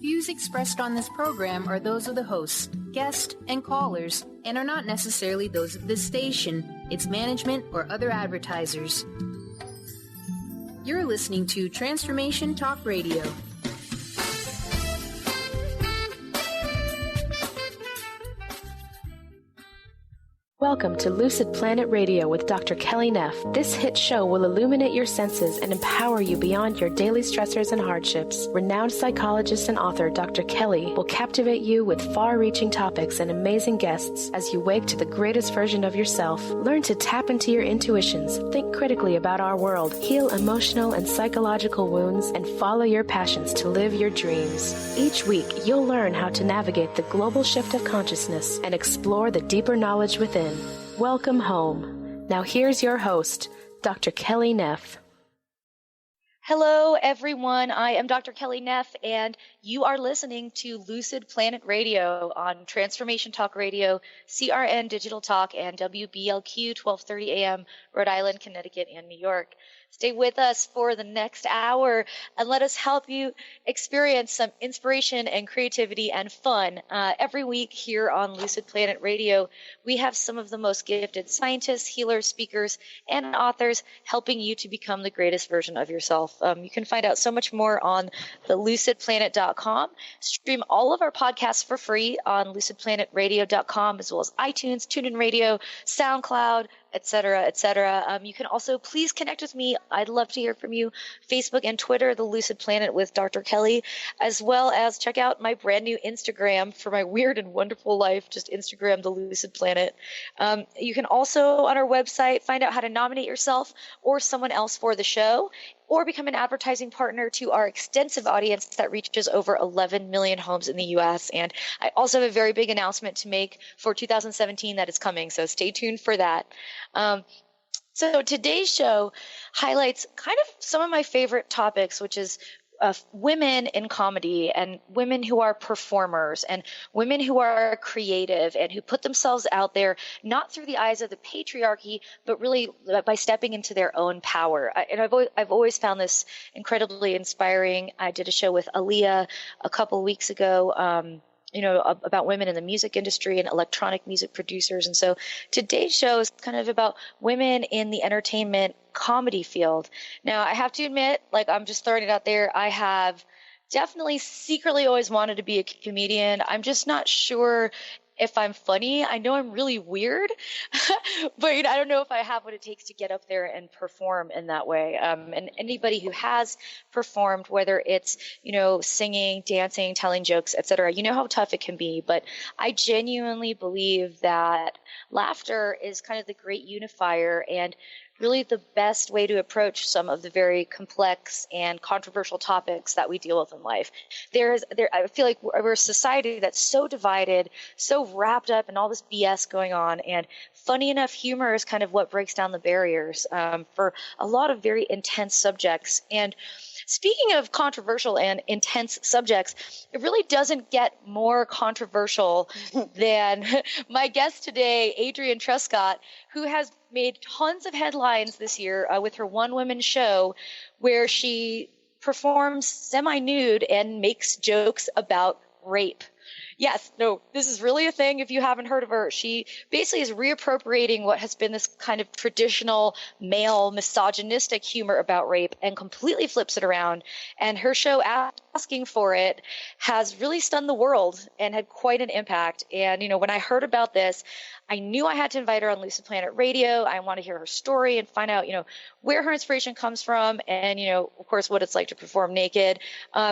Views expressed on this program are those of the host, guest, and callers, and are not necessarily those of this station, its management, or other advertisers. You're listening to Transformation Talk Radio. Welcome to Lucid Planet Radio with Dr. Kelly Neff. This hit show will illuminate your senses and empower you beyond your daily stressors and hardships. Renowned psychologist and author Dr. Kelly will captivate you with far-reaching topics and amazing guests as you wake to the greatest version of yourself. Learn to tap into your intuitions, think critically about our world, heal emotional and psychological wounds, and follow your passions to live your dreams. Each week, you'll learn how to navigate the global shift of consciousness and explore the deeper knowledge within. Welcome home. Now here's your host, Dr. Kelly Neff. Hello, everyone. I am Dr. Kelly Neff, and you are listening to Lucid Planet Radio on Transformation Talk Radio, CRN Digital Talk, and WBLQ 1230 AM, Rhode Island, Connecticut, and New York. Stay with us for the next hour and let us help you experience some inspiration and creativity and fun. Every week here on Lucid Planet Radio, we have some of the most gifted scientists, healers, speakers, and authors helping you to become the greatest version of yourself. You can find out so much more on the lucidplanet.com. Stream all of our podcasts for free on lucidplanetradio.com, as well as iTunes, TuneIn Radio, SoundCloud, etc., etc. You can also please connect with me. I'd love to hear from you. Facebook and Twitter, The Lucid Planet with Dr. Kelly, as well as check out my brand new Instagram for my weird and wonderful life. Just Instagram, The Lucid Planet. You can also, on our website, find out how to nominate yourself or someone else for the show, or become an advertising partner to our extensive audience that reaches over 11 million homes in the U.S. And I also have a very big announcement to make for 2017 that is coming, so stay tuned for that. So today's show highlights kind of some of my favorite topics, which is women in comedy and women who are performers and women who are creative and who put themselves out there, not through the eyes of the patriarchy, but really by stepping into their own power. And I've always found this incredibly inspiring. I did a show with Aaliyah a couple weeks ago, about women in the music industry and electronic music producers. And so today's show is kind of about women in the entertainment comedy field. Now, I have to admit, I'm just throwing it out there, I have definitely secretly always wanted to be a comedian. I'm just not sure if I'm funny. I know I'm really weird, but I don't know if I have what it takes to get up there and perform in that way. And anybody who has performed, whether it's, singing, dancing, telling jokes, etc., you know how tough it can be. But I genuinely believe that laughter is kind of the great unifier and really the best way to approach some of the very complex and controversial topics that we deal with in life. I feel like we're a society that's so divided, so wrapped up in all this BS going on, and funny enough, humor is kind of what breaks down the barriers for a lot of very intense subjects. And speaking of controversial and intense subjects, it really doesn't get more controversial than my guest today, Adrienne Truscott, who has made tons of headlines this year with her one-woman show where she performs semi-nude and makes jokes about rape. Yes, no, this is really a thing if you haven't heard of her. She basically is reappropriating what has been this kind of traditional male misogynistic humor about rape and completely flips it around. And her show, Asking for It, has really stunned the world and had quite an impact. And, when I heard about this, I knew I had to invite her on Lucid Planet Radio. I want to hear her story and find out, where her inspiration comes from and, of course, what it's like to perform naked.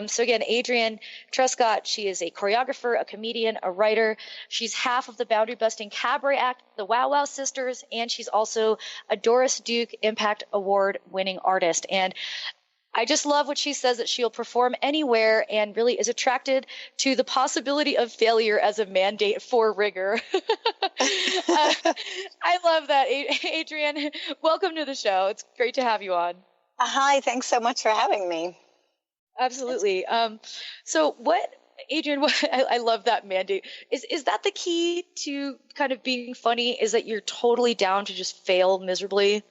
So again, Adrienne Truscott, she is a choreographer, a comedian, a writer. She's half of the boundary-busting cabaret act, the Wow Wow Sisters, and she's also a Doris Duke Impact Award-winning artist. And I just love what she says, that she'll perform anywhere and really is attracted to the possibility of failure as a mandate for rigor. I love that. Adrienne, welcome to the show. It's great to have you on. Hi, thanks so much for having me. Absolutely. So Adrienne, I love that mandate. Is that the key to kind of being funny, is that you're totally down to just fail miserably?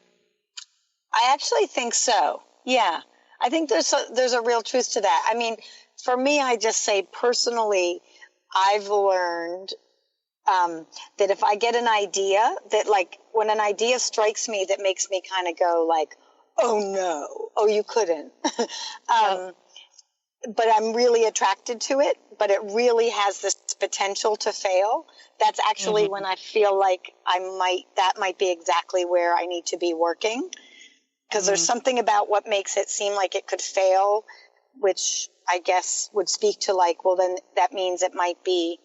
I actually think so. Yeah. I think there's a real truth to that. I mean, for me, I just say personally, I've learned that if I get an idea that, like, when an idea strikes me that makes me kind of go like, oh no, oh, you couldn't. But I'm really attracted to it, but it really has this potential to fail. That's actually when I feel like that might be exactly where I need to be working. Because there's something about what makes it seem like it could fail, which I guess would speak to like, well, then that means it might be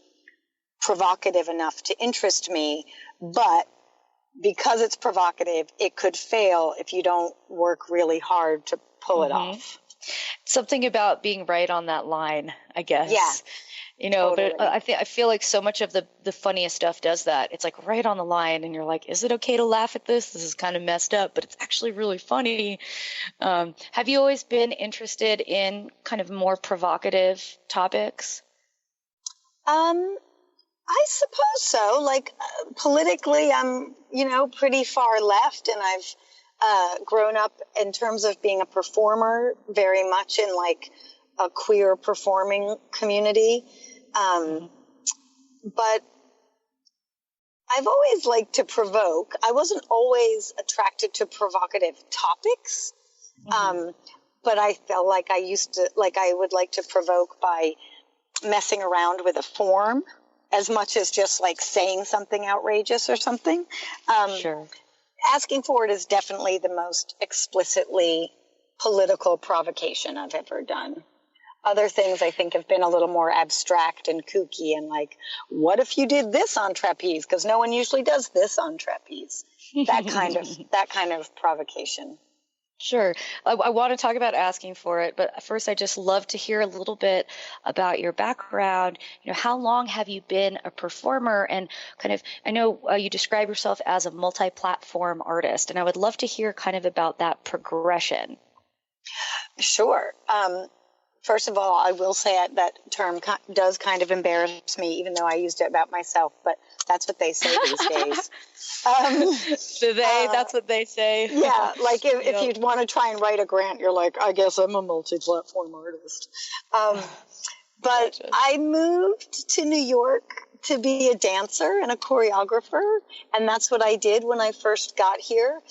provocative enough to interest me. But because it's provocative, it could fail if you don't work really hard to pull it off. Something about being right on that line, I guess. Yeah. You know, totally. But I feel like so much of the funniest stuff does that. It's like right on the line, and you're like, is it okay to laugh at this? This is kind of messed up, but it's actually really funny. Have you always been interested in kind of more provocative topics? I suppose so. Like politically, I'm, pretty far left, and I've grown up in terms of being a performer very much in like a queer performing community. But I've always liked to provoke. I wasn't always attracted to provocative topics. But I felt like I would like to provoke by messing around with a form as much as just like saying something outrageous or something. Sure. Asking for it is definitely the most explicitly political provocation I've ever done. Other things I think have been a little more abstract and kooky and like, what if you did this on trapeze? Because no one usually does this on trapeze. That kind of provocation. Sure. I want to talk about asking for it, but first I just love to hear a little bit about your background. How long have you been a performer? And kind of, I know you describe yourself as a multi-platform artist, and I would love to hear kind of about that progression. Sure. First of all, I will say that term does kind of embarrass me, even though I used it about myself, but that's what they say these days. That's what they say. Yeah, like if you'd want to try and write a grant, you're like, I guess I'm a multi-platform artist. But gotcha. I moved to New York to be a dancer and a choreographer, and that's what I did when I first got here.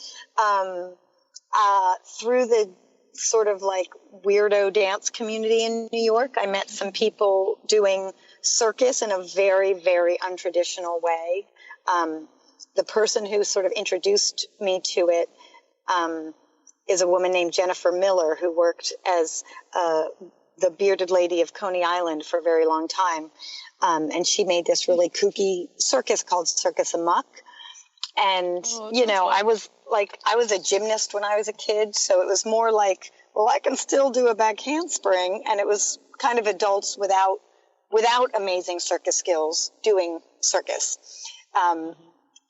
Through the sort of like weirdo dance community in New York, I met some people doing circus in a very, very untraditional way. The person who sort of introduced me to it is a woman named Jennifer Miller, who worked as the bearded lady of Coney Island for a very long time. And she made this really kooky circus called Circus Amok. And, I was a gymnast when I was a kid, so it was more like, well, I can still do a back handspring. And it was kind of adults without amazing circus skills doing circus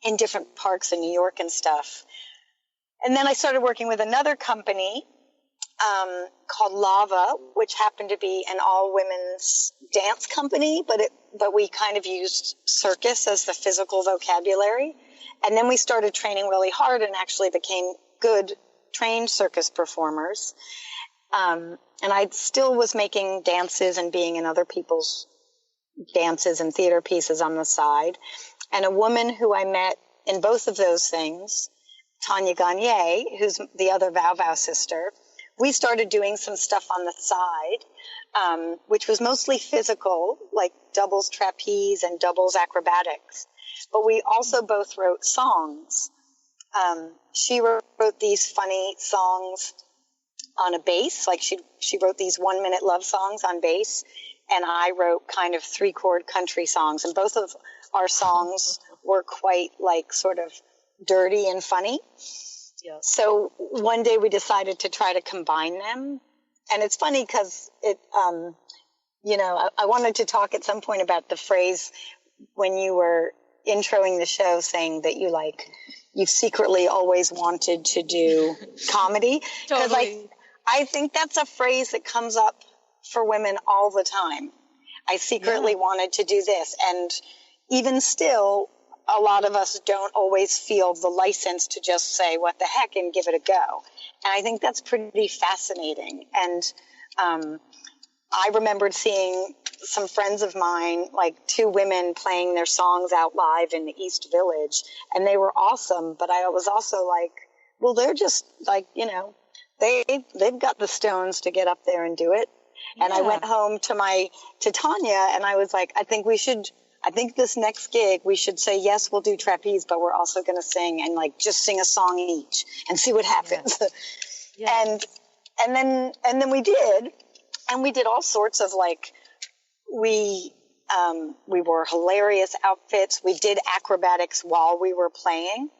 in different parks in New York and stuff. And then I started working with another company called Lava, which happened to be an all-women's dance company, but we kind of used circus as the physical vocabulary. And then we started training really hard and actually became good trained circus performers. And I still was making dances and being in other people's dances and theater pieces on the side. And a woman who I met in both of those things, Tanya Gagne, who's the other Vow Vow sister, we started doing some stuff on the side, which was mostly physical, like doubles trapeze and doubles acrobatics. But we also both wrote songs. She wrote these funny songs on a bass, like she wrote these 1-minute love songs on bass, and I wrote kind of 3-chord country songs, and both of our songs were quite like sort of dirty and funny. Yeah. So one day we decided to try to combine them, and it's funny because I wanted to talk at some point about the phrase when you were introing the show, saying that you secretly always wanted to do comedy. Because I think that's a phrase that comes up for women all the time. I secretly wanted to do this. And even still, a lot of us don't always feel the license to just say what the heck and give it a go. And I think that's pretty fascinating. And I remembered seeing some friends of mine, like 2 women playing their songs out live in the East Village, and they were awesome. But I was also like, well, they're just like, you know, they've got the stones to get up there and do it. Yeah. And I went home to Tanya, and I was like, I think this next gig, we should say, yes, we'll do trapeze, but we're also going to sing and like just sing a song each and see what happens. Yeah. And then we did, and we did all sorts of like, we wore hilarious outfits. We did acrobatics while we were playing,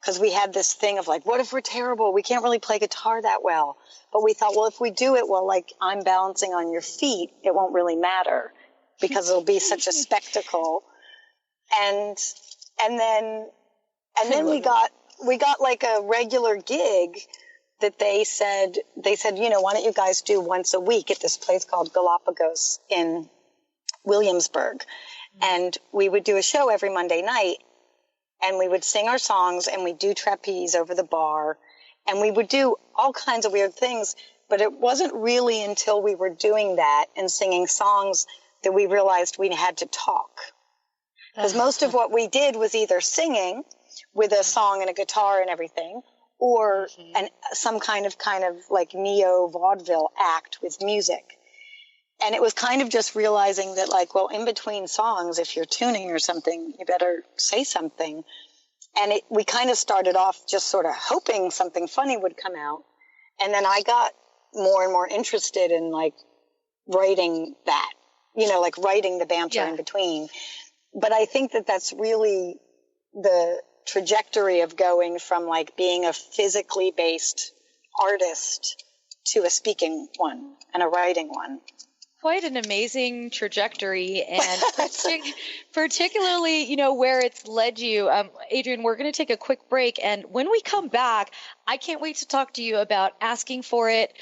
because we had this thing of like, what if we're terrible? We can't really play guitar that well. But we thought, well, if we do it while like I'm balancing on your feet, it won't really matter, because it'll be such a spectacle. And then we got like a regular gig that they said, you know, why don't you guys do once a week at this place called Galapagos in Williamsburg? And we would do a show every Monday night, and we would sing our songs, and we'd do trapeze over the bar, and we would do all kinds of weird things. But it wasn't really until we were doing that and singing songs that we realized we had to talk. Because most of what we did was either singing with a song and a guitar and everything, or some kind of like neo vaudeville act with music. And it was kind of just realizing that, like, well, in between songs, if you're tuning or something, you better say something. And we kind of started off just sort of hoping something funny would come out. And then I got more and more interested in like writing that, you know, like writing the banter in between. But I think that that's really the trajectory of going from like being a physically based artist to a speaking one and a writing one. Quite an amazing trajectory, and particularly, you know, where it's led you. Adrienne, we're going to take a quick break, and when we come back, I can't wait to talk to you about Asking for It,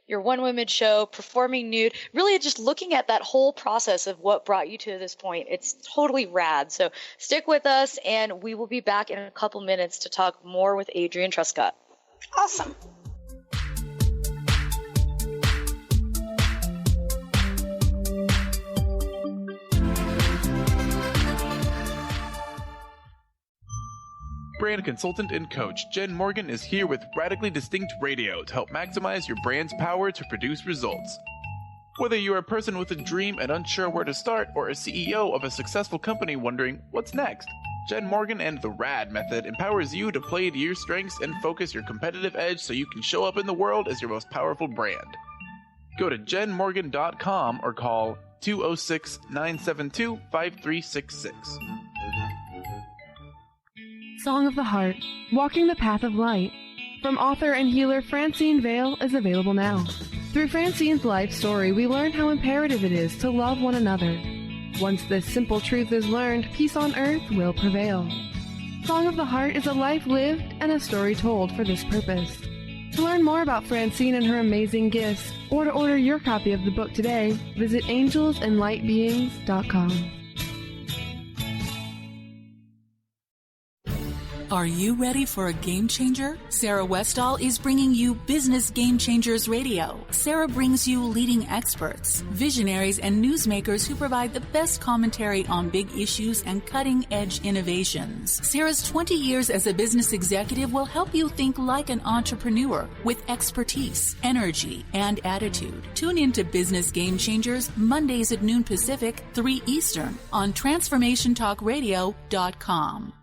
your one-woman show, performing nude, really just looking at that whole process of what brought you to this point. It's totally rad. So stick with us, and we will be back in a couple minutes to talk more with Adrienne Truscott. Awesome. Brand consultant and coach Jen Morgan is here with Radically Distinct Radio to help maximize your brand's power to produce results. Whether you're a person with a dream and unsure where to start, or a CEO of a successful company wondering what's next, Jen Morgan and the RAD method empowers you to play to your strengths and focus your competitive edge so you can show up in the world as your most powerful brand. Go to jenmorgan.com or call 206-972-5366. Song of the Heart, Walking the Path of Light, from author and healer Francine Vale, is available now. Through Francine's life story, we learn how imperative it is to love one another. Once this simple truth is learned, peace on earth will prevail. Song of the Heart is a life lived and a story told for this purpose. To learn more about Francine and her amazing gifts, or to order your copy of the book today, visit angelsandlightbeings.com. Are you ready for a game changer? Sarah Westall is bringing you Business Game Changers Radio. Sarah brings you leading experts, visionaries, and newsmakers who provide the best commentary on big issues and cutting-edge innovations. Sarah's 20 years as a business executive will help you think like an entrepreneur with expertise, energy, and attitude. Tune in to Business Game Changers Mondays at noon Pacific, 3 Eastern on TransformationTalkRadio.com.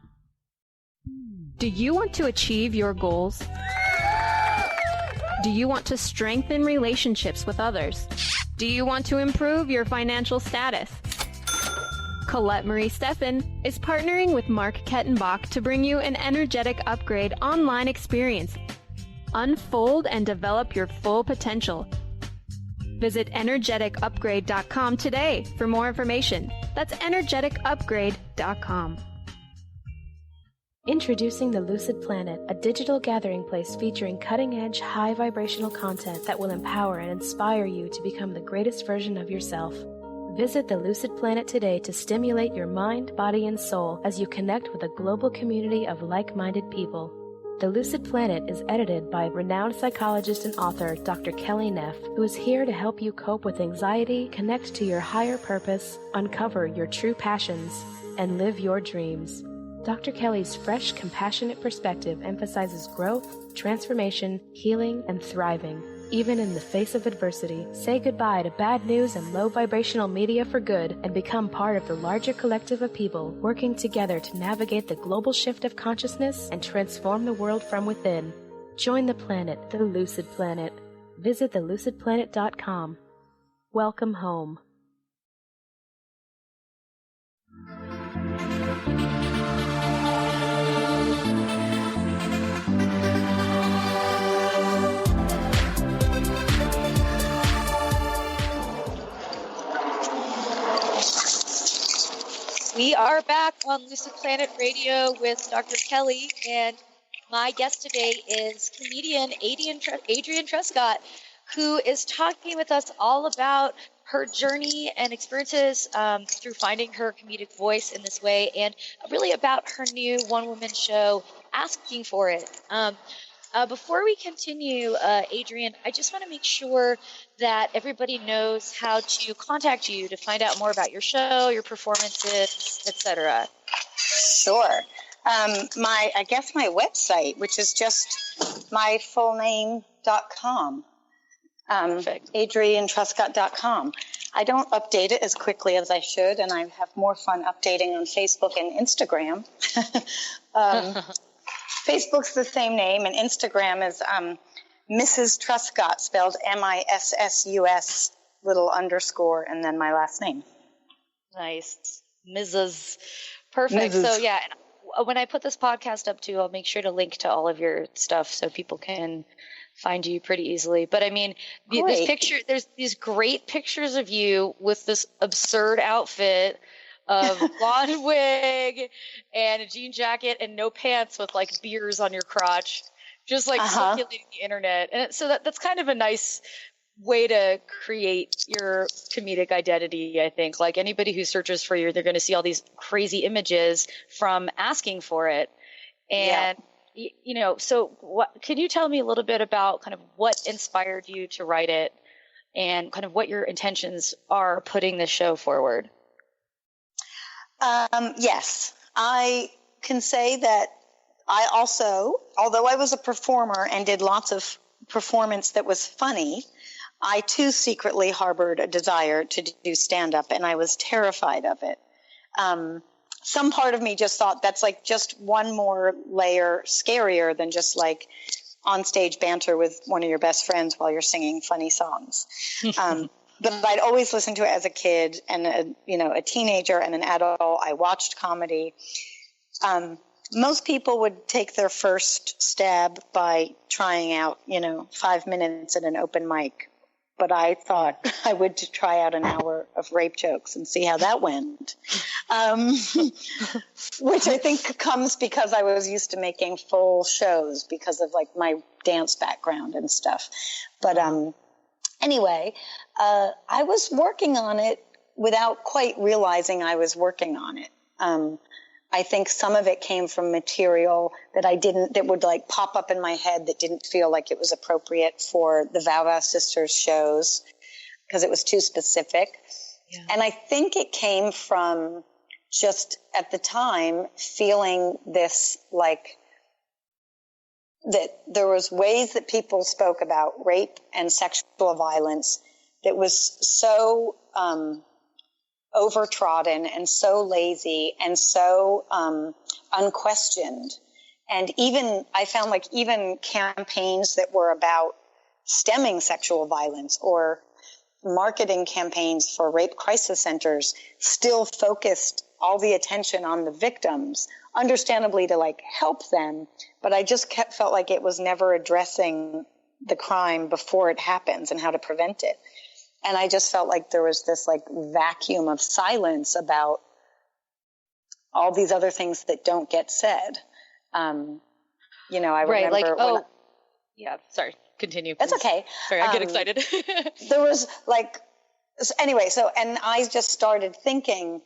Do you want to achieve your goals? Do you want to strengthen relationships with others? Do you want to improve your financial status? Colette Marie Steffen is partnering with Mark Kettenbach to bring you an energetic upgrade online experience. Unfold and develop your full potential. Visit energeticupgrade.com today for more information. That's energeticupgrade.com. Introducing the Lucid Planet, a digital gathering place featuring cutting-edge, high-vibrational content that will empower and inspire you to become the greatest version of yourself. Visit the Lucid Planet today to stimulate your mind, body, and soul as you connect with a global community of like-minded people. The Lucid Planet is edited by renowned psychologist and author Dr. Kelly Neff, who is here to help you cope with anxiety, connect to your higher purpose, uncover your true passions, and live your dreams. Dr. Kelly's fresh, compassionate perspective emphasizes growth, transformation, healing, and thriving, even in the face of adversity. Say goodbye to bad news and low vibrational media for good and become part of the larger collective of people working together to navigate the global shift of consciousness and transform the world from within. Join the planet, the Lucid Planet. Visit thelucidplanet.com. Welcome home. We are back on Lucid Planet Radio with Dr. Kelly, and my guest today is comedian Adrienne Truscott, who is talking with us all about her journey and experiences through finding her comedic voice in this way, and really about her new one-woman show, Asking for It. Before we continue, Adrienne, I just want to make sure that everybody knows how to contact you to find out more about your show, your performances, etc. Sure. I guess my website, which is just myfullname.com. AdrienneTruscott.com. I don't update it as quickly as I should, and I have more fun updating on Facebook and Instagram. Facebook's the same name, and Instagram is Mrs. Truscott, spelled MISSUS, little underscore, and then my last name. Nice. Mrs. Perfect. Mrs. So, yeah, when I put this podcast up, too, I'll make sure to link to all of your stuff so people can find you pretty easily. But, I mean, there's these great pictures of you with this absurd outfit of blonde wig and a jean jacket and no pants with like beers on your crotch, just like circulating the internet. And so that's kind of a nice way to create your comedic identity, I think. Like anybody who searches for you, they're going to see all these crazy images from Asking for It. And, you know, so can you tell me a little bit about kind of what inspired you to write it and kind of what your intentions are putting this show forward? Yes, I can say that I also, although I was a performer and did lots of performance that was funny, I too secretly harbored a desire to do stand-up, and I was terrified of it. Some part of me just thought that's like just one more layer scarier than just like on-stage banter with one of your best friends while you're singing funny songs. But I'd always listened to it as a kid and a teenager and an adult. I watched comedy. Most people would take their first stab by trying out, 5 minutes at an open mic. But I thought I would try out an hour of rape jokes and see how that went, which I think comes because I was used to making full shows because of like my dance background and stuff. But anyway, I was working on it without quite realizing I was working on it. I think some of it came from material that would like pop up in my head that didn't feel like it was appropriate for the Vav Sisters shows because it was too specific. Yeah. And I think it came from just at the time feeling this like that there was ways that people spoke about rape and sexual violence that was so overtrodden and so lazy and so unquestioned. And I found like even campaigns that were about stemming sexual violence or marketing campaigns for rape crisis centers still focused all the attention on the victims, understandably to like help them. But I just felt like it was never addressing the crime before it happens and how to prevent it. And I just felt like there was this like vacuum of silence about all these other things that don't get said. I remember. Yeah. Sorry. Continue. That's okay. Sorry, I get excited. There was like anyway, and I just started thinking,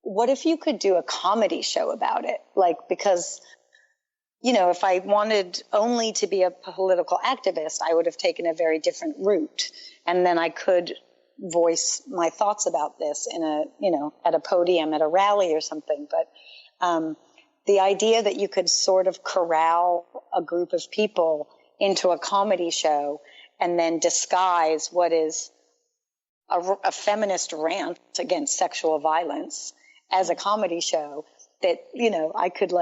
what if you could do a comedy show about it? Like, because, if I wanted only to be a political activist, I would have taken a very different route. And then I could voice my thoughts about this in at a podium, at a rally or something. But the idea that you could sort of corral a group of people into a comedy show and then disguise what is a feminist rant against sexual violence as a comedy show, that, I could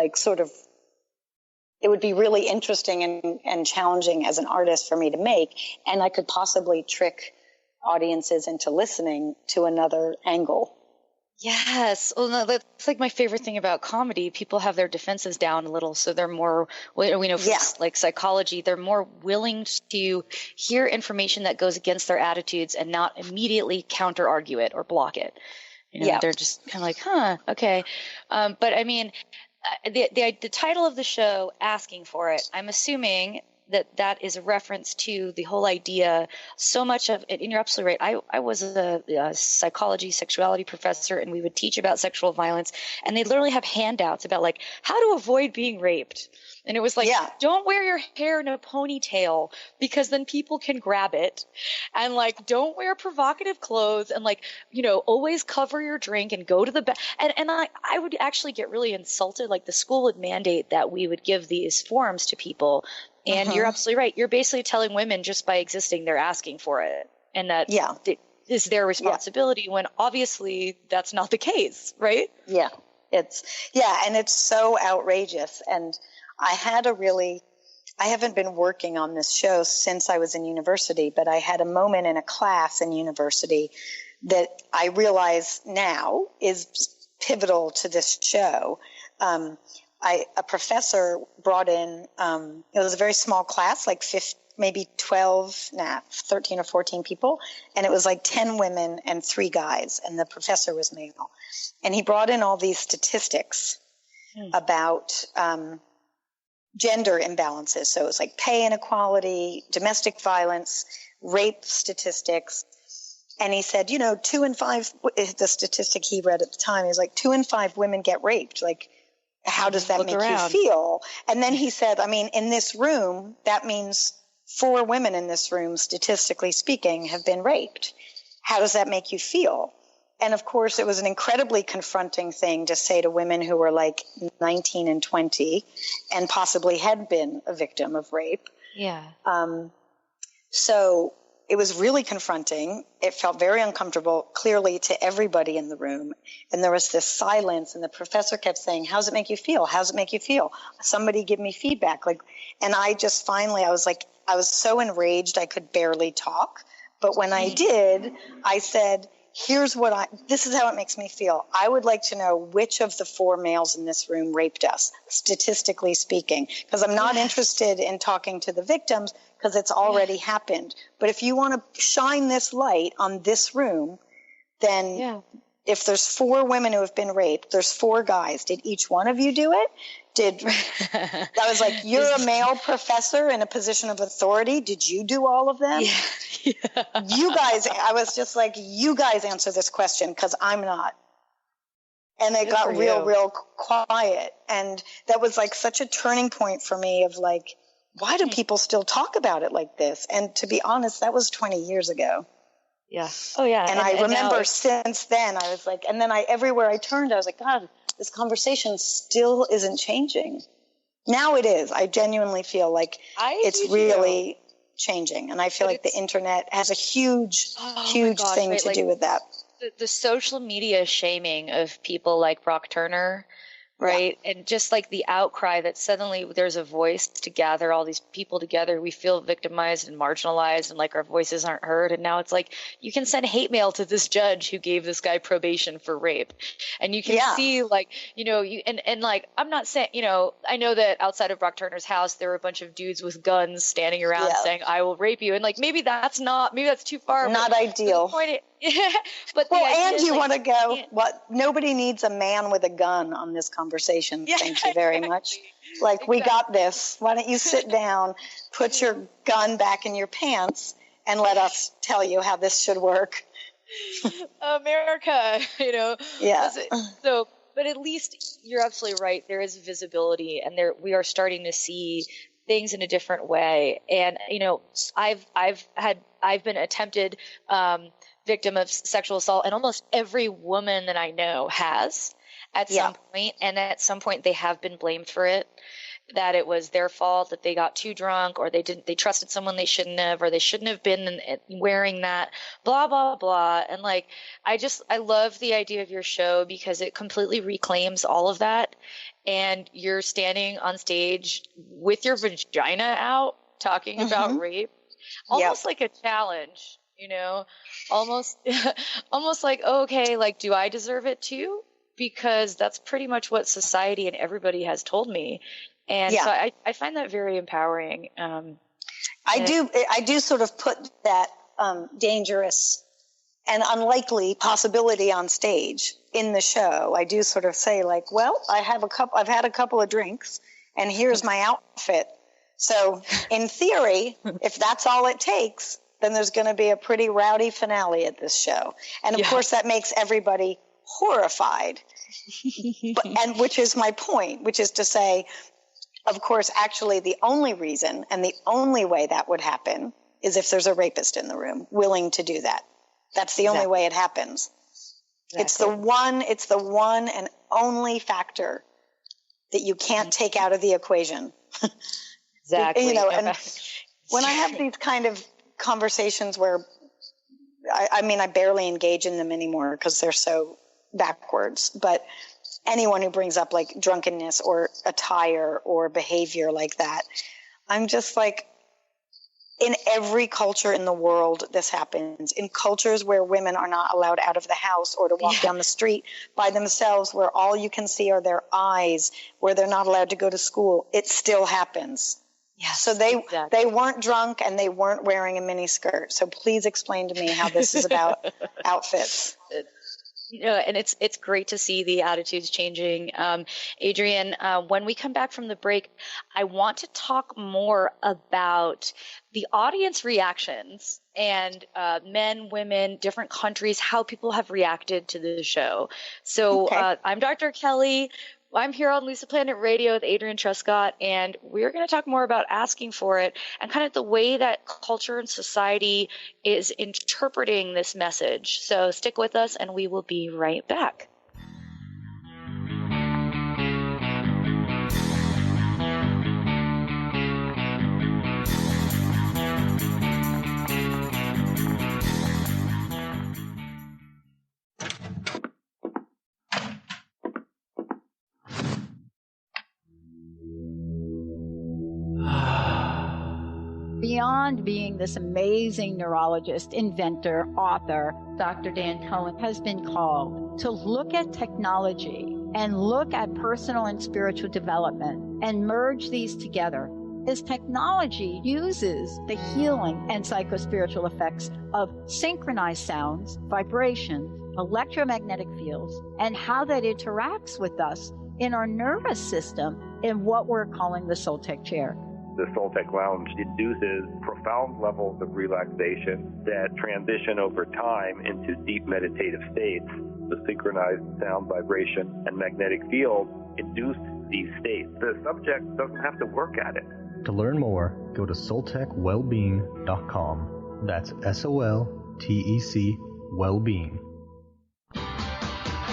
it would be really interesting and challenging as an artist for me to make. And I could possibly trick audiences into listening to another angle. Yes. Well, no, that's like my favorite thing about comedy. People have their defenses down a little, so they're more, we know from like psychology, they're more willing to hear information that goes against their attitudes and not immediately counter argue it or block it. They're just kind of like, okay. But I mean, the title of the show, Asking for It, I'm assuming that is a reference to the whole idea. So much of it, and you're absolutely right. I was a psychology, sexuality professor, and we would teach about sexual violence, and they literally have handouts about like how to avoid being raped. And it was like, don't wear your hair in a ponytail because then people can grab it. And like, don't wear provocative clothes, and like, always cover your drink and go to the bed. And I would actually get really insulted. Like the school would mandate that we would give these forms to people. And you're absolutely right. You're basically telling women just by existing, they're asking for it. And that it is their responsibility when obviously that's not the case, right? Yeah. And it's so outrageous. And I haven't been working on this show since I was in university, but I had a moment in a class in university that I realize now is pivotal to this show. A professor brought in, it was a very small class, like 13 or 14 people. And it was like 10 women and 3 guys. And the professor was male. And he brought in all these statistics about gender imbalances. So it was like pay inequality, domestic violence, rape statistics. And he said, 2 in 5, the statistic he read at the time, he was like 2 in 5 women get raped. Like, how does that make you feel? And then he said, in this room, that means 4 women in this room, statistically speaking, have been raped. How does that make you feel? And of course, it was an incredibly confronting thing to say to women who were like 19 and 20 and possibly had been a victim of rape. Yeah. So it was really confronting. It felt very uncomfortable, clearly, to everybody in the room. And there was this silence, and the professor kept saying, "How's it make you feel? How's it make you feel? Somebody give me feedback." And I just finally, I was so enraged I could barely talk. But when I did, I said, this is how it makes me feel. I would like to know which of the 4 males in this room raped us, statistically speaking, because I'm not interested in talking to the victims because it's already happened. But if you want to shine this light on this room, then if there's 4 women who have been raped, there's 4 guys. Did each one of you do it? I was like, you're a male professor in a position of authority. Did you do all of them? Yeah. You guys, I was just like, you guys answer this question because I'm not. And it got real quiet. And that was like such a turning point for me of like, why do people still talk about it like this? And to be honest, that was 20 years ago. Yeah. Oh, yeah. And I remember since then, I was like, and then everywhere I turned, I was like, God, this conversation still isn't changing. Now it is. I genuinely feel like it's really changing. And I feel like the internet has a huge thing to do with that. The social media shaming of people like Brock Turner, right? Yeah. And just like the outcry that suddenly there's a voice to gather all these people together. We feel victimized and marginalized and like our voices aren't heard. And now it's like you can send hate mail to this judge who gave this guy probation for rape. And you can see like, and like, I'm not saying, I know that outside of Brock Turner's house, there were a bunch of dudes with guns standing around saying, I will rape you. And like, maybe that's too far. Not ideal. But and you want to go, nobody needs a man with a gun on this conversation. Yeah, thank you very much. Like, we got this. Why don't you sit down, put your gun back in your pants, and let us tell you how this should work. America, Yeah. So, but at least you're absolutely right. There is visibility, and we are starting to see things in a different way. And, I've been attempted, victim of sexual assault, and almost every woman that I know has at some point. And at some point they have been blamed for it, that it was their fault, that they got too drunk, or they trusted someone they shouldn't have, or they shouldn't have been wearing that, blah, blah, blah. And I love the idea of your show because it completely reclaims all of that. And you're standing on stage with your vagina out talking about rape, almost like a challenge, almost like, okay, do I deserve it too? Because that's pretty much what society and everybody has told me. And so I find that very empowering. I do sort of put that dangerous and unlikely possibility on stage in the show. I do sort of say I've had a couple of drinks and here's my outfit. So in theory, if that's all it takes, then there's going to be a pretty rowdy finale at this show. And of course that makes everybody horrified. And which is my point, which is to say, of course, actually the only reason and the only way that would happen is if there's a rapist in the room willing to do that. That's the only way it happens. Exactly. It's the one and only factor that you can't take out of the equation. Exactly. And when I have these kind of conversations where I barely engage in them anymore because they're so backwards, but anyone who brings up drunkenness or attire or behavior like that, I'm just in every culture in the world, this happens. In cultures where women are not allowed out of the house or to walk down the street by themselves, where all you can see are their eyes, where they're not allowed to go to school, it still happens. Yes, so they weren't drunk and they weren't wearing a mini skirt. So please explain to me how this is about outfits. And it's great to see the attitudes changing. Adrienne, when we come back from the break, I want to talk more about the audience reactions and men, women, different countries, how people have reacted to the show. So I'm Dr. Kelly. I'm here on Lucid Planet Radio with Adrienne Truscott, and we're going to talk more about asking for it and kind of the way that culture and society is interpreting this message. So stick with us, and we will be right back. Beyond being this amazing neurologist, inventor, author, Dr. Dan Cohen has been called to look at technology and look at personal and spiritual development and merge these together. As technology uses the healing and psychospiritual effects of synchronized sounds, vibrations, electromagnetic fields, and how that interacts with us in our nervous system in what we're calling the Soul Tech Chair. The Soul Tech Lounge induces profound levels of relaxation that transition over time into deep meditative states. The synchronized sound, vibration, and magnetic field induce these states. The subject doesn't have to work at it. To learn more, go to soultechwellbeing.com. That's SOLTEC Wellbeing.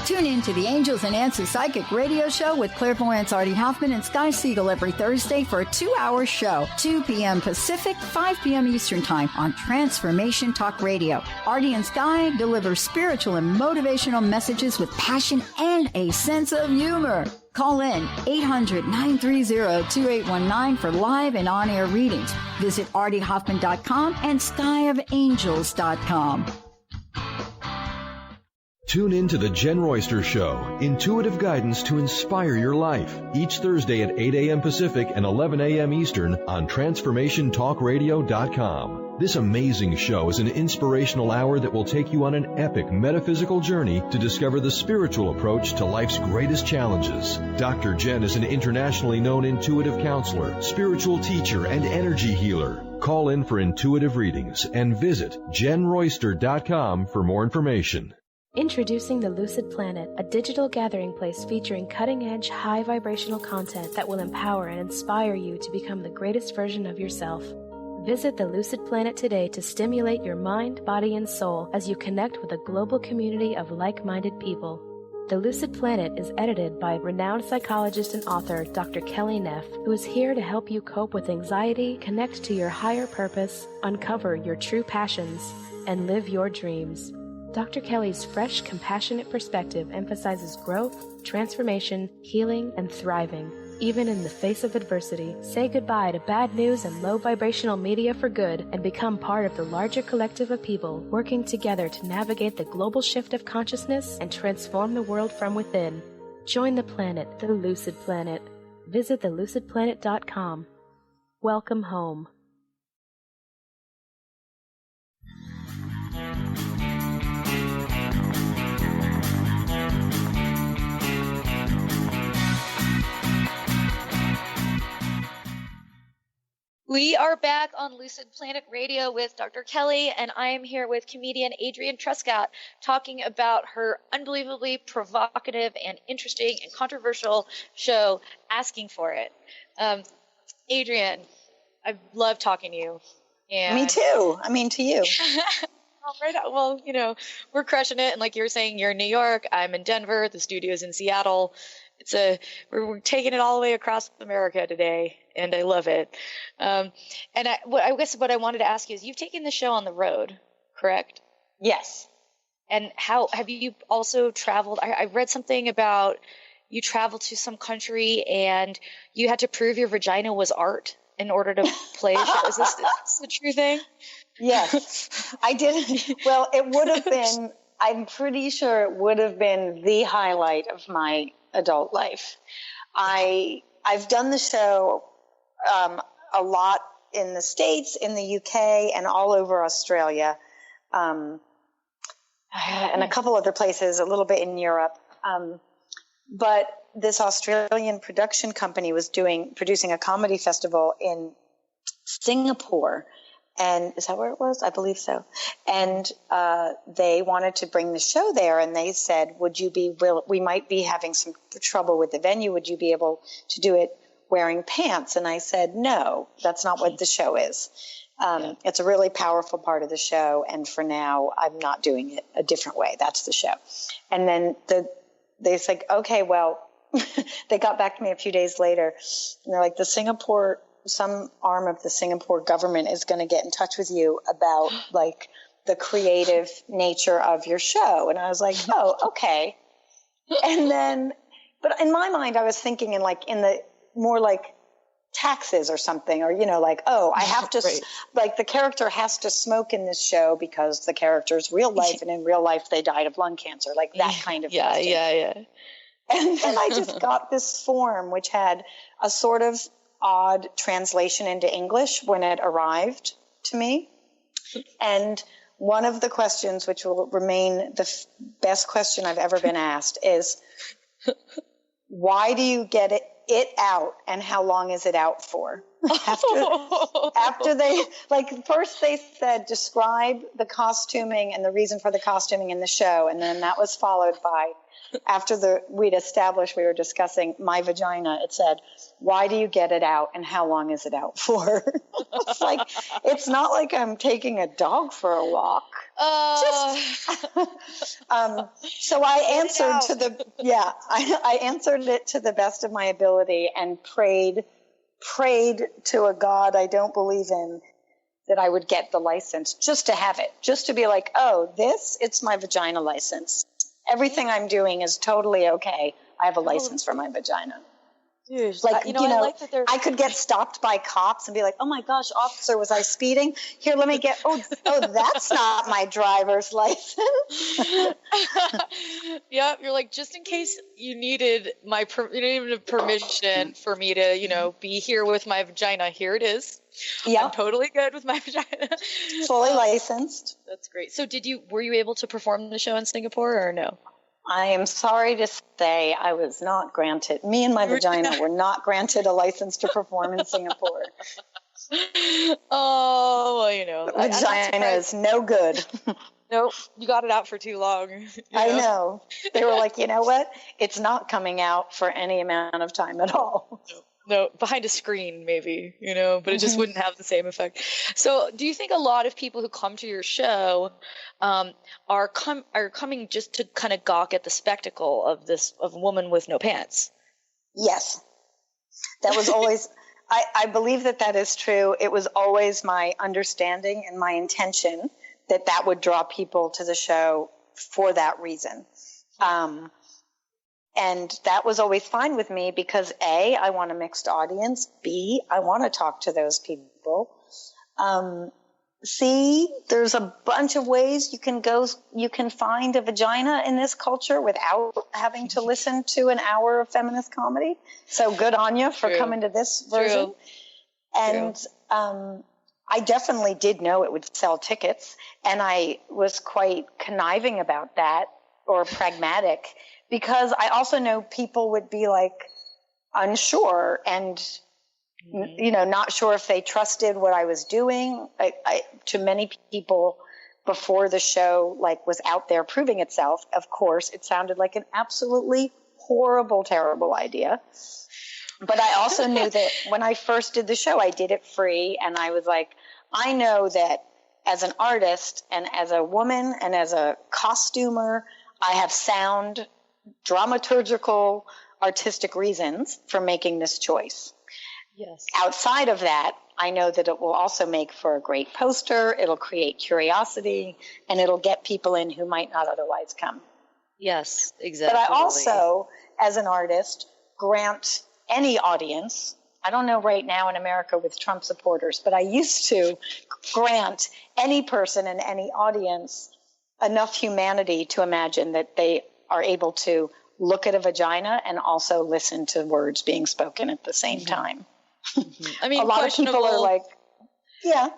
Tune in to the Angels and Answers Psychic Radio Show with clairvoyants Artie Hoffman and Sky Siegel every Thursday for a 2-hour show, 2 p.m. Pacific, 5 p.m. Eastern Time on Transformation Talk Radio. Artie and Sky deliver spiritual and motivational messages with passion and a sense of humor. Call in 800-930-2819 for live and on-air readings. Visit artiehoffman.com and skyofangels.com. Tune in to The Jen Royster Show, intuitive guidance to inspire your life, each Thursday at 8 a.m. Pacific and 11 a.m. Eastern on TransformationTalkRadio.com. This amazing show is an inspirational hour that will take you on an epic metaphysical journey to discover the spiritual approach to life's greatest challenges. Dr. Jen is an internationally known intuitive counselor, spiritual teacher, and energy healer. Call in for intuitive readings and visit jenroyster.com for more information. Introducing the Lucid Planet, a digital gathering place featuring cutting-edge, high-vibrational content that will empower and inspire you to become the greatest version of yourself. Visit the Lucid Planet today to stimulate your mind, body, and soul as you connect with a global community of like-minded people. The Lucid Planet is edited by renowned psychologist and author Dr. Kelly Neff, who is here to help you cope with anxiety, connect to your higher purpose, uncover your true passions, and live your dreams. Dr. Kelly's fresh, compassionate perspective emphasizes growth, transformation, healing, and thriving. Even in the face of adversity, say goodbye to bad news and low vibrational media for good and become part of the larger collective of people working together to navigate the global shift of consciousness and transform the world from within. Join the planet, the Lucid Planet. Visit thelucidplanet.com. Welcome home. We are back on Lucid Planet Radio with Dr. Kelly, and I am here with comedian Adrienne Truscott talking about her unbelievably provocative and interesting and controversial show, Asking for It. Adrienne, I love talking to you. And Me too. I mean, to you. Right. Well, you know, we're crushing it. And like you were saying, you're in New York. I'm in Denver. The studio's in Seattle. We're taking it all the way across America today, and I love it. And I guess what I wanted to ask you is, you've taken the show on the road, correct? Yes. And how have you also traveled? I read something about you traveled to some country and you had to prove your vagina was art in order to play a show. Is this the true thing? Yes, I did. Well, it would have been, I'm pretty sure it would have been the highlight of my adult life. I've done the show a lot in the States, in the UK, and all over Australia, and a couple other places, a little bit in Europe. But this Australian production company was producing a comedy festival in Singapore. And is that where it was? I believe so. And they wanted to bring the show there, and they said, we might be having some trouble with the venue. Would you be able to do it wearing pants? And I said, no, that's not what the show is. It's a really powerful part of the show, and for now, I'm not doing it a different way. That's the show. And then they said, okay, well, they got back to me a few days later, and they're like, some arm of the Singapore government is going to get in touch with you about like the creative nature of your show. And I was like, oh, okay. And then, but in my mind, I was thinking in the more like taxes or something, or, I have to, right. Like the character has to smoke in this show because the character's real life. And in real life, they died of lung cancer, like that kind of question. Yeah. And then I just got this form, which had a sort of odd translation into English when it arrived to me. And one of the questions, which will remain the best question I've ever been asked, is why do you get it out, and how long is it out for? After they, first they said, describe the costuming and the reason for the costuming in the show. And then that was followed by, after we'd established we were discussing my vagina, it said, why do you get it out, and how long is it out for? It's like, it's not like I'm taking a dog for a walk. So I answered I answered it to the best of my ability and prayed to a God I don't believe in that I would get the license, just to have it, just to be like, it's my vagina license. Everything I'm doing is totally okay. I have a license for my vagina. Dude, I like that they're... I could get stopped by cops and be like, oh my gosh, officer, was I speeding? Here, let me get, that's not my driver's license. Yeah, you're like, just in case you needed permission for me to, be here with my vagina, here it is. Yeah, I'm totally good with my vagina. Fully licensed. That's great. So were you able to perform the show in Singapore or no? I am sorry to say I was not granted. Me and my vagina were not granted a license to perform in Singapore. Oh, well, you know. Vagina is no good. Nope, you got it out for too long. I know. They were like, you know what? It's not coming out for any amount of time at all. No, behind a screen maybe, you know, but it just wouldn't have the same effect. So do you think a lot of people who come to your show are coming just to kind of gawk at the spectacle of a woman with no pants? Yes. That was always, I believe that is true. It was always my understanding and my intention that would draw people to the show for that reason. And that was always fine with me because A, I want a mixed audience. B, I want to talk to those people. C, there's a bunch of ways you can find a vagina in this culture without having to listen to an hour of feminist comedy. So good on you for coming to this version. True. And, I definitely did know it would sell tickets, and I was quite conniving about that, or pragmatic, because I also know people would be like unsure and, you know, not sure if they trusted what I was doing. To many people before the show, like, was out there proving itself, of course, it sounded like an absolutely horrible, terrible idea. But I also knew that when I first did the show, I did it free. And I was like, I know that as an artist and as a woman and as a costumer, I have sound, dramaturgical, artistic reasons for making this choice. Yes. Outside of that, I know that it will also make for a great poster. It'll create curiosity, and it'll get people in who might not otherwise come. Yes, exactly. But I also, as an artist, grant any audience, I don't know right now in America with Trump supporters, but I used to grant any person in any audience enough humanity to imagine that they are able to look at a vagina and also listen to words being spoken at the same time. I mean, a lot of people are like, yeah.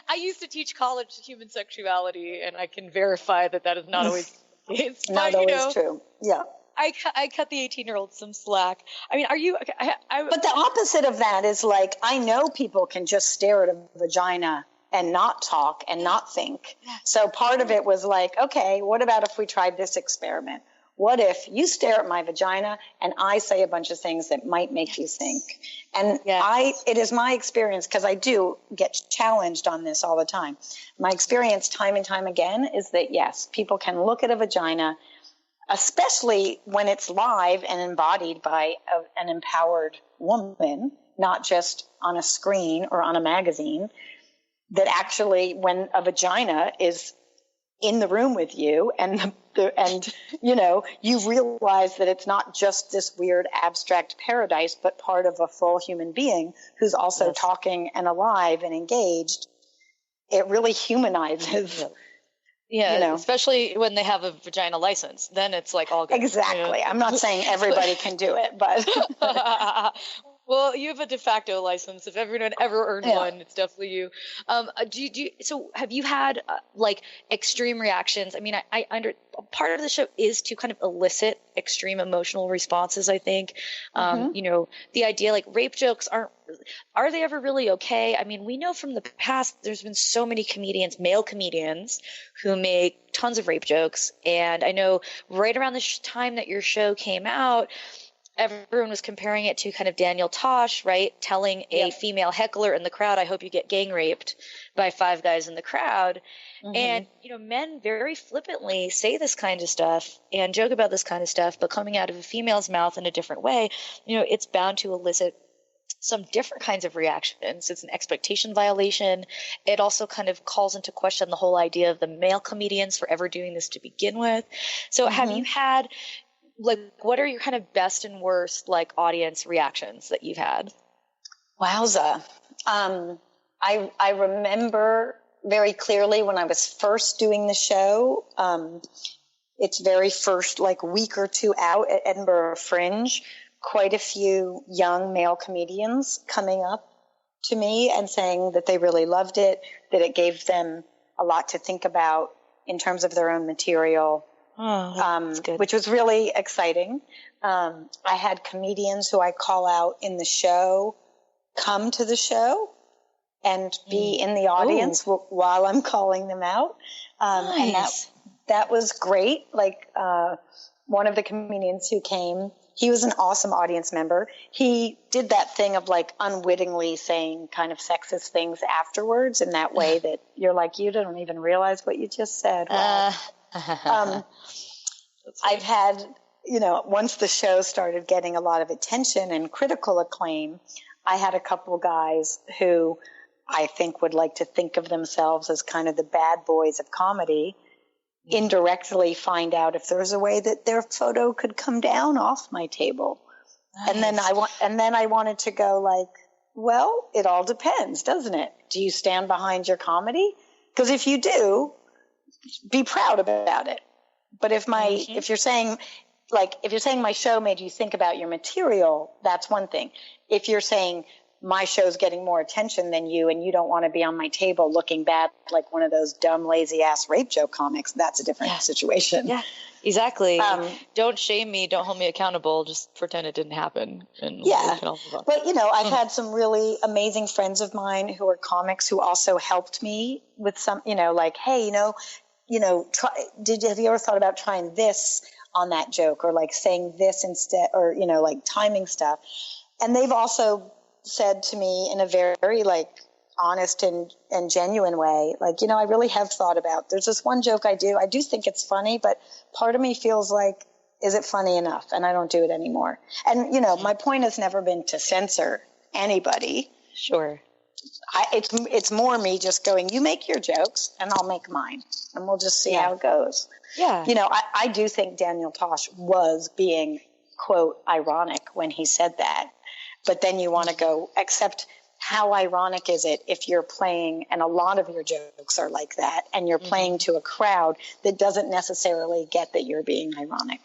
I used to teach college human sexuality, and I can verify that is not always the case. Not always true. Yeah. I cut the 18-year-olds some slack. I mean, are you? But the opposite of that is like, I know people can just stare at a vagina and not talk and not think. So part of it was like, okay, what about if we tried this experiment? What if you stare at my vagina and I say a bunch of things that might make you think? And it is my experience, because I do get challenged on this all the time. My experience time and time again is that, yes, people can look at a vagina, especially when it's live and embodied by an empowered woman, not just on a screen or on a magazine, that actually when a vagina is in the room with you and you know, you realize that it's not just this weird abstract paradise, but part of a full human being who's also talking and alive and engaged. It really humanizes. Yeah, you know. Especially when they have a vagina license, then it's like all good. Exactly. I'm not saying everybody can do it, but well, you have a de facto license. If everyone ever earned one, it's definitely you. So have you had like extreme reactions? I mean, part of the show is to kind of elicit extreme emotional responses, I think. You know, the idea, like, rape jokes are they ever really okay? I mean, we know from the past there's been so many comedians, male comedians, who make tons of rape jokes. And I know right around the time that your show came out, everyone was comparing it to kind of Daniel Tosh, right? Telling a female heckler in the crowd, I hope you get gang raped by 5 guys in the crowd. And, you know, men very flippantly say this kind of stuff and joke about this kind of stuff, but coming out of a female's mouth in a different way, you know, it's bound to elicit some different kinds of reactions. It's an expectation violation. It also kind of calls into question the whole idea of the male comedians for ever doing this to begin with. So have you had, like, what are your kind of best and worst, like, audience reactions that you've had? Wowza. I remember very clearly when I was first doing the show, its very first, like, week or two out at Edinburgh Fringe, quite a few young male comedians coming up to me and saying that they really loved it, that it gave them a lot to think about in terms of their own material. Which was really exciting. I had comedians who I call out in the show come to the show and be in the audience while I'm calling them out. Nice. And that was great. Like, one of the comedians who came, he was an awesome audience member. He did that thing of like unwittingly saying kind of sexist things afterwards in that way that you're like, you don't even realize what you just said. I've had, once the show started getting a lot of attention and critical acclaim, I had a couple guys who I think would like to think of themselves as kind of the bad boys of comedy, indirectly find out if there's a way that their photo could come down off my table. Nice. And then I wanted to go like, well, it all depends, doesn't it? Do you stand behind your comedy? Because if you do, be proud about it. But if you're saying my show made you think about your material, that's one thing. If you're saying my show's getting more attention than you and you don't want to be on my table looking bad like one of those dumb, lazy-ass rape joke comics, that's a different situation. Yeah, exactly. Don't shame me. Don't hold me accountable. Just pretend it didn't happen. And But, I've had some really amazing friends of mine who are comics who also helped me with some, like, hey, have you ever thought about trying this on that joke, or like saying this instead, or, like timing stuff. And they've also said to me in a very like honest and genuine way, like, I really have thought about, there's this one joke I do think it's funny, but part of me feels like, is it funny enough? And I don't do it anymore. And, my point has never been to censor anybody. Sure. It's more me just going, you make your jokes and I'll make mine and we'll just see how it goes. Yeah. I do think Daniel Tosh was being, quote, ironic when he said that. But then you want to go, except how ironic is it if you're playing, and a lot of your jokes are like that, and you're playing to a crowd that doesn't necessarily get that you're being ironic.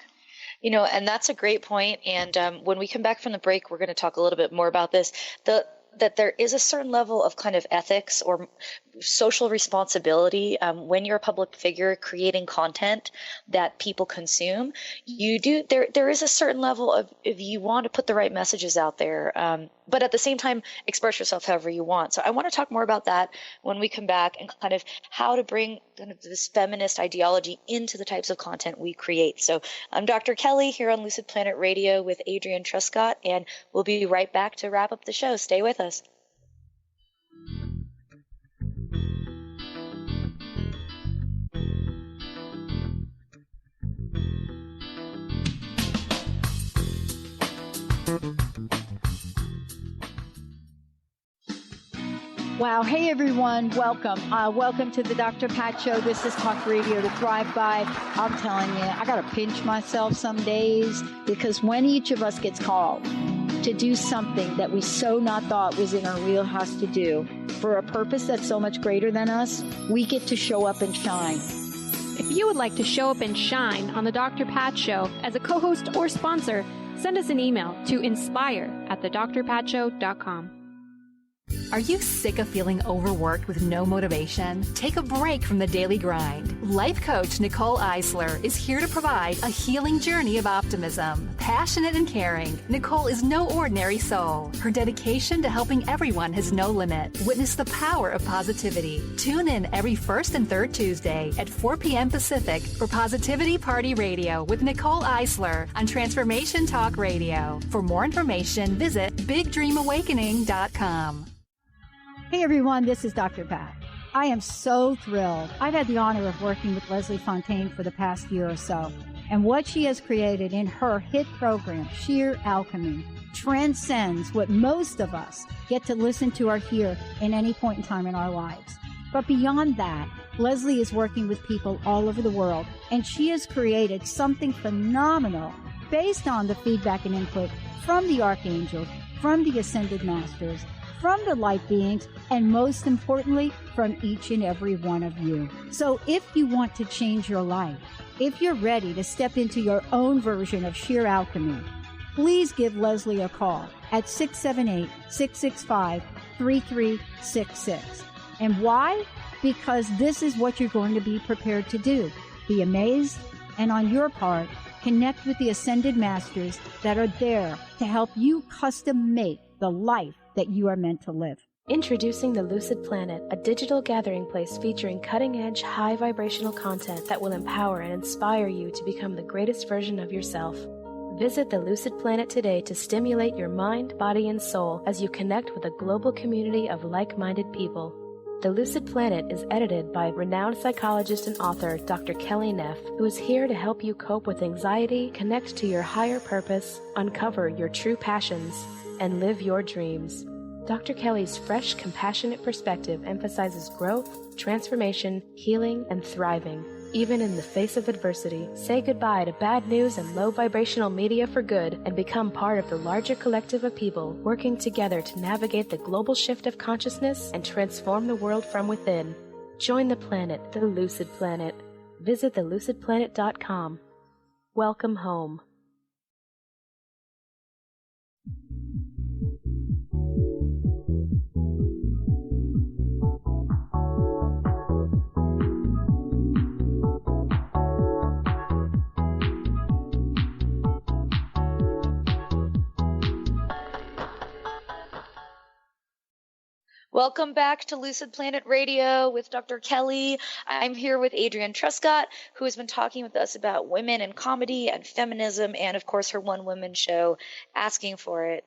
And that's a great point. And when we come back from the break, we're going to talk a little bit more about this. That there is a certain level of kind of ethics or social responsibility when you're a public figure creating content that people consume. There is a certain level of, if you want to put the right messages out there, but at the same time express yourself however you want. So I want to talk more about that when we come back, and kind of how to bring kind of this feminist ideology into the types of content we create. So I'm Dr. Kelly here on Lucid Planet Radio with Adrienne Truscott, and we'll be right back to wrap up the show. Stay with us. Wow. Hey, everyone. Welcome. Welcome to the Dr. Pat Show. This is Talk Radio to Thrive By. I'm telling you, I got to pinch myself some days, because when each of us gets called to do something that we so not thought was in our wheelhouse to do for a purpose that's so much greater than us, we get to show up and shine. If you would like to show up and shine on the Dr. Pat Show as a co-host or sponsor, send us an email to inspire@thedrpatshow.com. Are you sick of feeling overworked with no motivation? Take a break from the daily grind. Life coach Nicole Eisler is here to provide a healing journey of optimism. Passionate and caring, Nicole is no ordinary soul. Her dedication to helping everyone has no limit. Witness the power of positivity. Tune in every first and third Tuesday at 4 p.m. Pacific for Positivity Party Radio with Nicole Eisler on Transformation Talk Radio. For more information, visit BigDreamAwakening.com. Hey, everyone. This is Dr. Pat. I am so thrilled. I've had the honor of working with Leslie Fontaine for the past year or so. And what she has created in her hit program, Sheer Alchemy, transcends what most of us get to listen to or hear in any point in time in our lives. But beyond that, Leslie is working with people all over the world, and she has created something phenomenal based on the feedback and input from the archangels, from the ascended masters, from the light beings, and most importantly, from each and every one of you. So if you want to change your life, if you're ready to step into your own version of sheer alchemy, please give Leslie a call at 678-665-3366. And why? Because this is what you're going to be prepared to do. Be amazed, and on your part, connect with the ascended masters that are there to help you custom make the life that you are meant to live. Introducing the Lucid Planet, a digital gathering place featuring cutting-edge, high-vibrational content that will empower and inspire you to become the greatest version of yourself. Visit the Lucid Planet today to stimulate your mind, body, and soul as you connect with a global community of like-minded people. The Lucid Planet is edited by renowned psychologist and author Dr. Kelly Neff, who is here to help you cope with anxiety, connect to your higher purpose, uncover your true passions, and live your dreams. Dr. Kelly's fresh, compassionate perspective emphasizes growth, transformation, healing, and thriving, even in the face of adversity. Say goodbye to bad news and low vibrational media for good and become part of the larger collective of people working together to navigate the global shift of consciousness and transform the world from within. Join the planet, the Lucid Planet. Visit thelucidplanet.com. Welcome home. Welcome back to Lucid Planet Radio with Dr. Kelly. I'm here with Adrienne Truscott, who has been talking with us about women in comedy and feminism, and of course her one-woman show, Asking for It.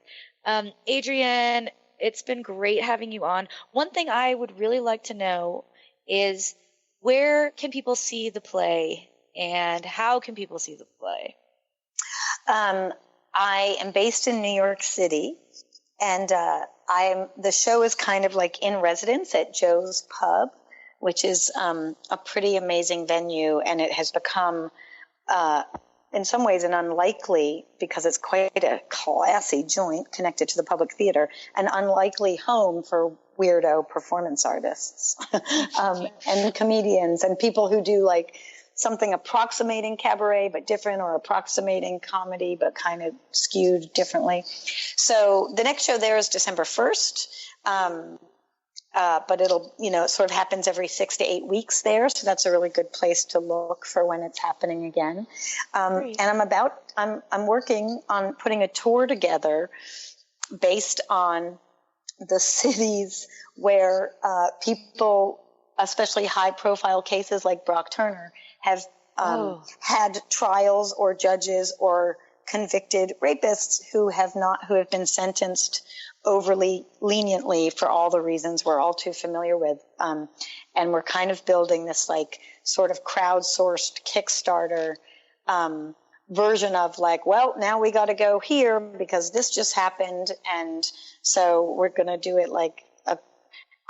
Adrienne, it's been great having you on. One thing I would really like to know is, where can people see the play, and how can people see the play? I am based in New York City, and the show is kind of like in residence at Joe's Pub, which is a pretty amazing venue, and it has become, in some ways, an unlikely, because it's quite a classy joint connected to the public theater, an unlikely home for weirdo performance artists and comedians and people who do like something approximating cabaret but different, or approximating comedy but kind of skewed differently. So the next show there is December 1st. But it'll, it sort of happens every 6 to 8 weeks there. So that's a really good place to look for when it's happening again. And I'm working on putting a tour together based on the cities where people, especially high profile cases like Brock Turner, have had trials or judges or convicted rapists who have been sentenced overly leniently for all the reasons we're all too familiar with. And we're kind of building this like sort of crowdsourced Kickstarter version of like, well, now we got to go here because this just happened. And so we're going to do it like a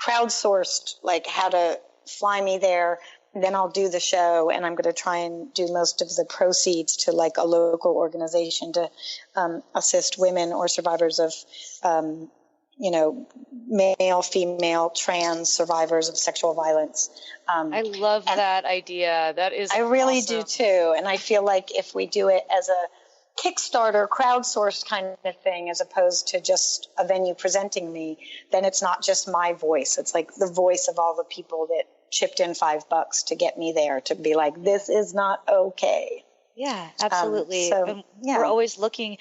crowdsourced, like how to fly me there. Then I'll do the show, and I'm going to try and do most of the proceeds to like a local organization to assist women or survivors of, male, female, trans survivors of sexual violence. I love that idea. That is I really awesome. do too. And I feel like if we do it as a Kickstarter, crowdsourced kind of thing, as opposed to just a venue presenting me, then it's not just my voice. It's like the voice of all the people that chipped in $5 to get me there, to be like, this is not okay. Yeah, absolutely. We're always looking,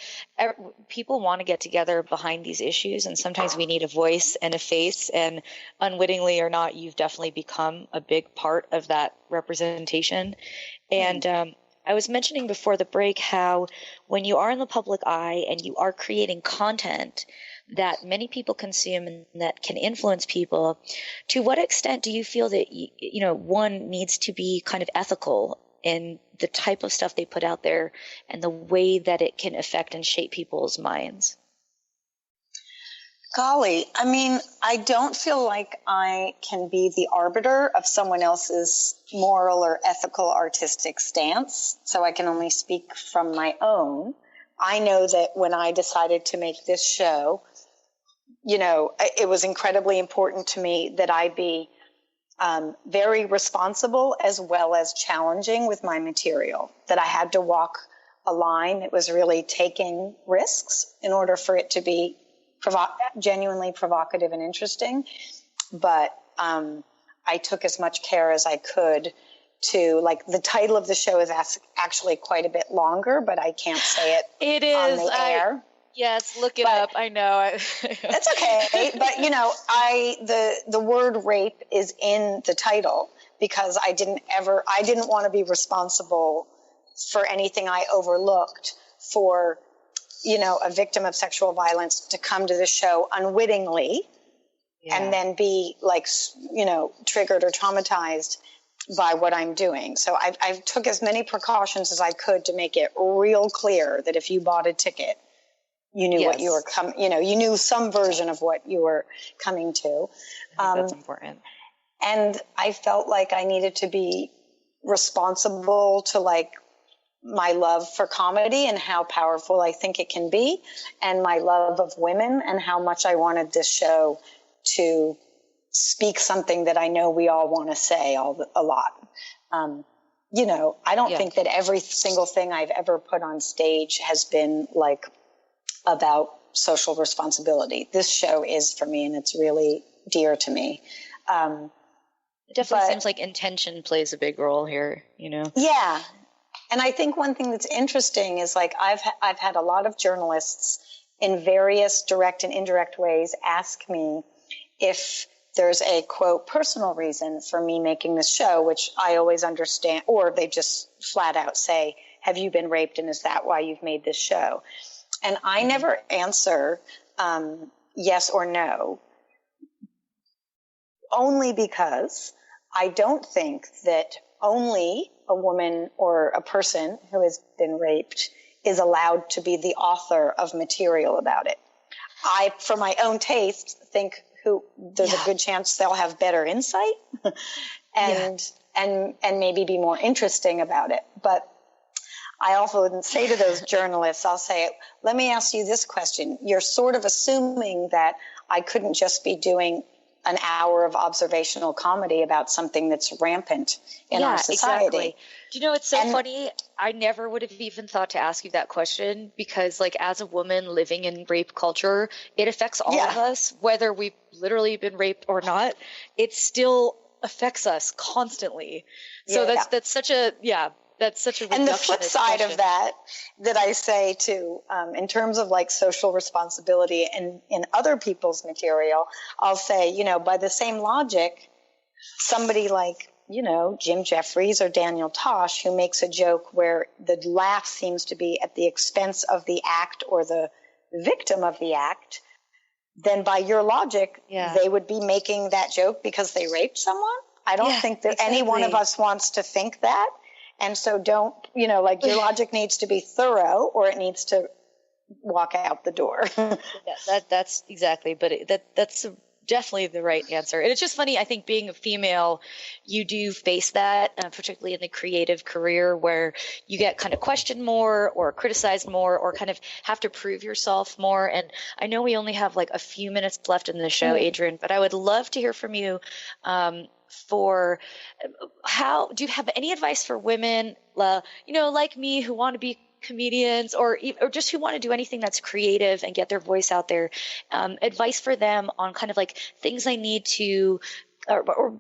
people want to get together behind these issues, and sometimes we need a voice and a face, and unwittingly or not, you've definitely become a big part of that representation. And I was mentioning before the break how when you are in the public eye and you are creating content that many people consume and that can influence people, to what extent do you feel that, one needs to be kind of ethical in the type of stuff they put out there and the way that it can affect and shape people's minds? Golly, I mean, I don't feel like I can be the arbiter of someone else's moral or ethical artistic stance, so I can only speak from my own. I know that when I decided to make this show, it was incredibly important to me that I be very responsible as well as challenging with my material, that I had to walk a line that was really taking risks in order for it to be genuinely provocative and interesting. But I took as much care as I could to, like, the title of the show is actually quite a bit longer, but I can't say it on the air. Yes, look it up. I know. That's okay. But, you know, the word rape is in the title because I didn't want to be responsible for anything I overlooked for, you know, a victim of sexual violence to come to the show unwittingly and then be like, you know, triggered or traumatized by what I'm doing. So I took as many precautions as I could to make it real clear that if you bought a ticket, you knew what you were you knew some version of what you were coming to. That's important. And I felt like I needed to be responsible to like my love for comedy and how powerful I think it can be, and my love of women and how much I wanted this show to speak something that I know we all want to say a lot. You know, I don't think that every single thing I've ever put on stage has been like about social responsibility. This show is for me, and it's really dear to me. It definitely seems like intention plays a big role here, you know? Yeah. And I think one thing that's interesting is like I've had a lot of journalists in various direct and indirect ways ask me if there's a, quote, personal reason for me making this show, which I always understand, or they just flat out say, have you been raped and is that why you've made this show? And I never answer yes or no, only because I don't think that only a woman or a person who has been raped is allowed to be the author of material about it. I, for my own taste, think there's a good chance they'll have better insight and maybe be more interesting about it. But I often say to those journalists, I'll say, let me ask you this question. You're sort of assuming that I couldn't just be doing an hour of observational comedy about something that's rampant in our society. Exactly. Do you know, it's so funny. I never would have even thought to ask you that question because, like, as a woman living in rape culture, it affects all of us, whether we've literally been raped or not. It still affects us constantly. So that's such a and the flip side of that I say too, in terms of like social responsibility and in other people's material, I'll say, you know, by the same logic, somebody like, you know, Jim Jeffries or Daniel Tosh, who makes a joke where the laugh seems to be at the expense of the act or the victim of the act, then by your logic, they would be making that joke because they raped someone. I don't think that any one of us wants to think that. And so don't, you know, like your logic needs to be thorough or it needs to walk out the door. That's exactly, but that's definitely the right answer. And it's just funny. I think being a female, you do face that, particularly in the creative career where you get kind of questioned more or criticized more or kind of have to prove yourself more. And I know we only have like a few minutes left in the show, Adrienne, but I would love to hear from you, for how do you have any advice for women, you know, like me who want to be comedians or just who want to do anything that's creative and get their voice out there, advice for them on kind of like things I need to, or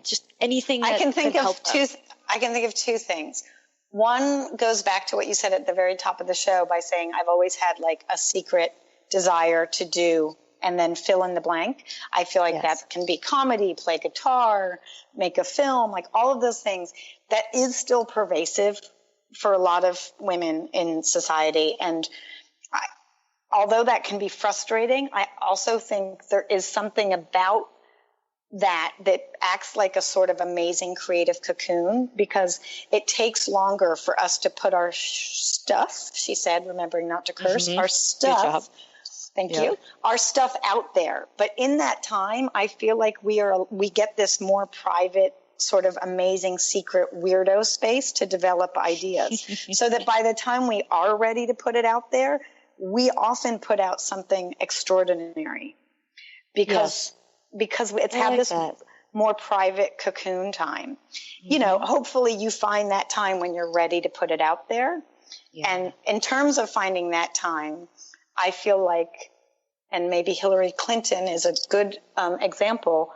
just anything that I can think help of two. I can think of two things. One goes back to what you said at the very top of the show by saying I've always had like a secret desire to do and then fill in the blank. I feel like that can be comedy, play guitar, make a film, like all of those things. That is still pervasive for a lot of women in society. And although that can be frustrating, I also think there is something about that acts like a sort of amazing creative cocoon because it takes longer for us to put our stuff, she said, remembering not to curse, our stuff. Thank you. Our stuff out there. But in that time, I feel like we get this more private, sort of amazing, secret weirdo space to develop ideas so that by the time we are ready to put it out there, we often put out something extraordinary because it's had this more private cocoon time. You know, hopefully you find that time when you're ready to put it out there. And in terms of finding that time, I feel like, and maybe Hillary Clinton is a good example,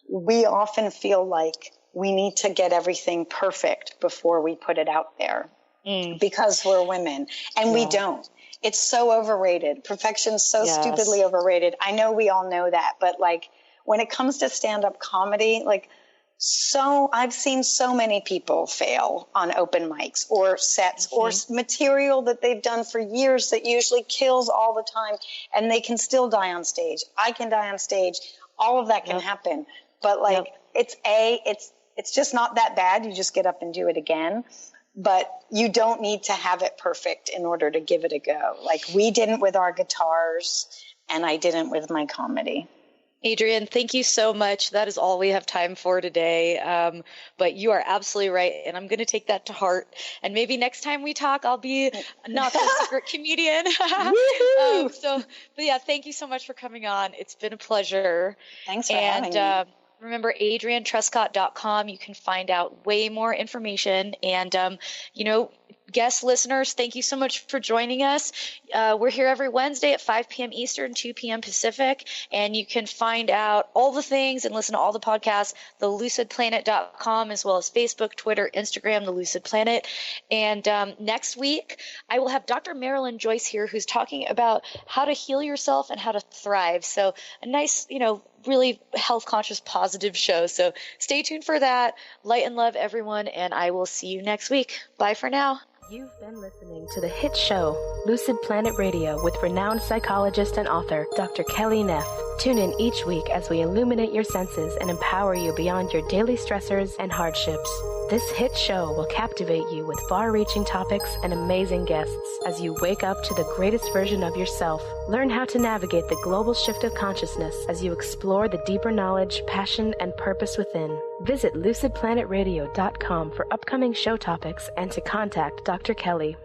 we often feel like we need to get everything perfect before we put it out there. because we're women, and we don't. It's so overrated. Perfection's so stupidly overrated. I know we all know that, but like when it comes to stand-up comedy, like I've seen so many people fail on open mics or sets or material that they've done for years that usually kills all the time, and they can still die on stage. I can die on stage. All of that can happen, but like it's just not that bad. You just get up and do it again. But you don't need to have it perfect in order to give it a go. Like we didn't with our guitars, and I didn't with my comedy. Adrienne, thank you so much. That is all we have time for today. But you are absolutely right. And I'm going to take that to heart. And maybe next time we talk, I'll be not the secret comedian. But yeah, thank you so much for coming on. It's been a pleasure. Thanks for having me. Remember, AdrienneTruscott.com. You can find out way more information. And, guest listeners, thank you so much for joining us. We're here every Wednesday at 5 p.m. Eastern, 2 p.m. Pacific. And you can find out all the things and listen to all the podcasts, thelucidplanet.com, as well as Facebook, Twitter, Instagram, The Lucid Planet. And next week, I will have Dr. Marilyn Joyce here, who's talking about how to heal yourself and how to thrive. So a nice, really health conscious, positive show. So stay tuned for that. Light and love, everyone. And I will see you next week. Bye for now. You've been listening to the hit show, Lucid Planet Radio, with renowned psychologist and author, Dr. Kelly Neff. Tune in each week as we illuminate your senses and empower you beyond your daily stressors and hardships. This hit show will captivate you with far-reaching topics and amazing guests as you wake up to the greatest version of yourself. Learn how to navigate the global shift of consciousness as you explore the deeper knowledge, passion, and purpose within. Visit lucidplanetradio.com for upcoming show topics and to contact Dr. Kelly.